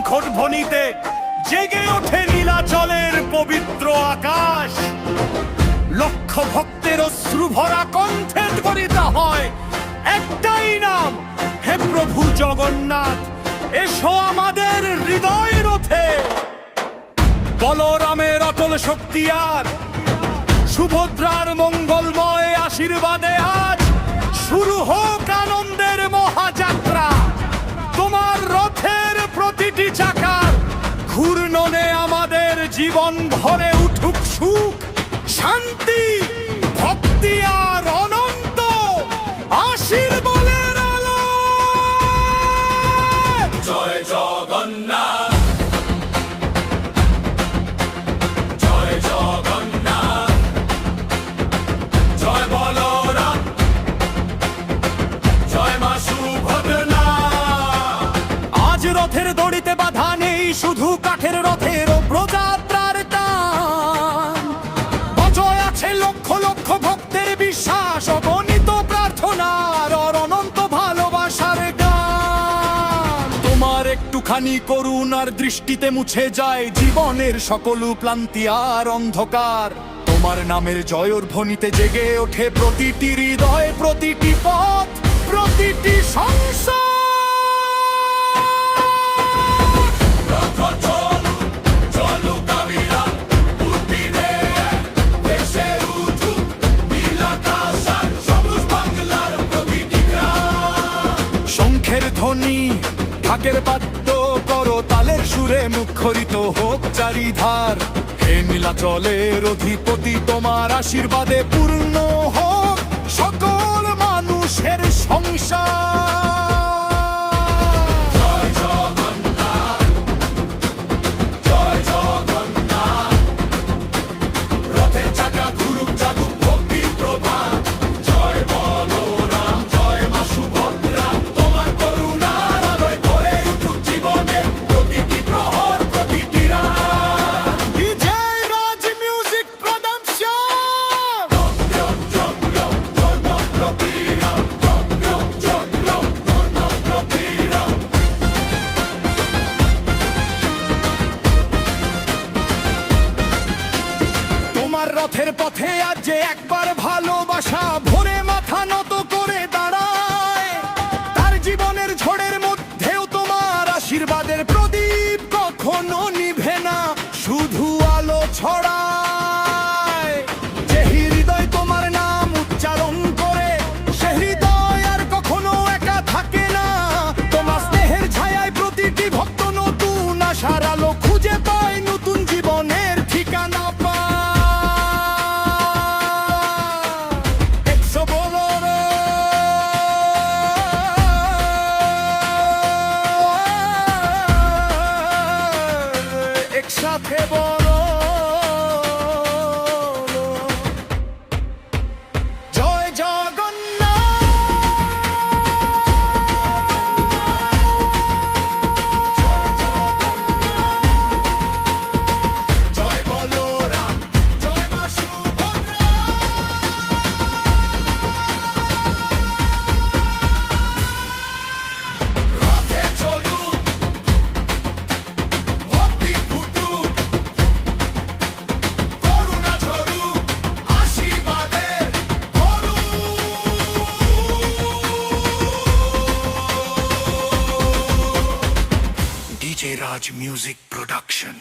শঙ্খর ধ্বনিতে জেগে ওঠে নীলাচলের পবিত্র আকাশ। লক্ষ ভক্তের অশ্রু ভরা কণ্ঠে ধ্বনিত হয় একটাই নাম, হে প্রভু জগন্নাথ, এসো আমাদের হৃদয় রথে। বলরামের অটল শক্তি আর সুভদ্রার মঙ্গলময় আশীর্বাদে আজ শুরু হোক আনন্দের মহাযাত্রা। তোমার রথের প্রতিটি চাকার ঘূর্ণনে আমাদের জীবন ভরে উঠুক সুখ, শান্তি, ভক্তি আর অনন্ত আশীর্বাদের আলো। জয় জগন্নাথ, জয় জগন্নাথ, জয় বলরাম, জয় মা সুভদ্রা। আজ রথের দড়িতে বাধা নেই, শুধু কাঠের রথের প্রযাত্রার টান। অজয় আছে লক্ষ লক্ষ ভক্তের বিশ্বাস, অগণিত প্রার্থনার অনন্ত ভালোবাসার গান। তোমার একটুখানি করুণার দৃষ্টিতে মুছে যায় জীবনের সকল ক্লান্তি আর অন্ধকার। তোমার নামের জয়র ধ্বনিতে জেগে ওঠে প্রতিটি হৃদয়, প্রতিটি পথ, প্রতিটি সংসার। শঙ্খের ধ্বনি, ঢাকের বাদ্য, করো তালের সুরে মুখরিত হোক চারিধার। হে নীলাচলের অধিপতি, তোমার আশীর্বাদে পূর্ণ হোক সকল মানুষের সংসার। জয় জগন্নাথ, জয় জগন্নাথ, রথের চাকা ঘুরুক জাগুক ভক্তির প্রভাত। জয় বলরাম, জয় মা সুভদ্রা, তোমার করুণার আলোয় ভরে উঠুক জীবনের প্রতিটি প্রহর, প্রতিটি রাত। বিজয় রাজ মিউজিক প্রোডাকশন। তোমার রথের পথে আজ যে একবার ভালোবাসা ভরে মাথা নত করে দাঁড়ায়, তার জীবনের ঝড়ের মধ্যেও তোমার আশীর্বাদের প্রদীপ কখনো নিভে না, শুধু আলো ছড়ায়। যে হৃদয় তোমার নাম উচ্চারণ করে, সে হৃদয় আর কখনো একা থাকে না। তোমার স্নেহের ছায়ায় প্রতিটি ভক্ত নতুন আশার আলো খুঁজে পায়, নতুন জীবনের ঠিকানা পায়। একসাথে বলো জয় জগন্নাথ, জয় বলরাম, জয় মা সুভদ্রা। রথে চলুক, ভক্তি ফুটুক, করুণা ঝরুক, আশীর্বাদের DJ Raj Music Production।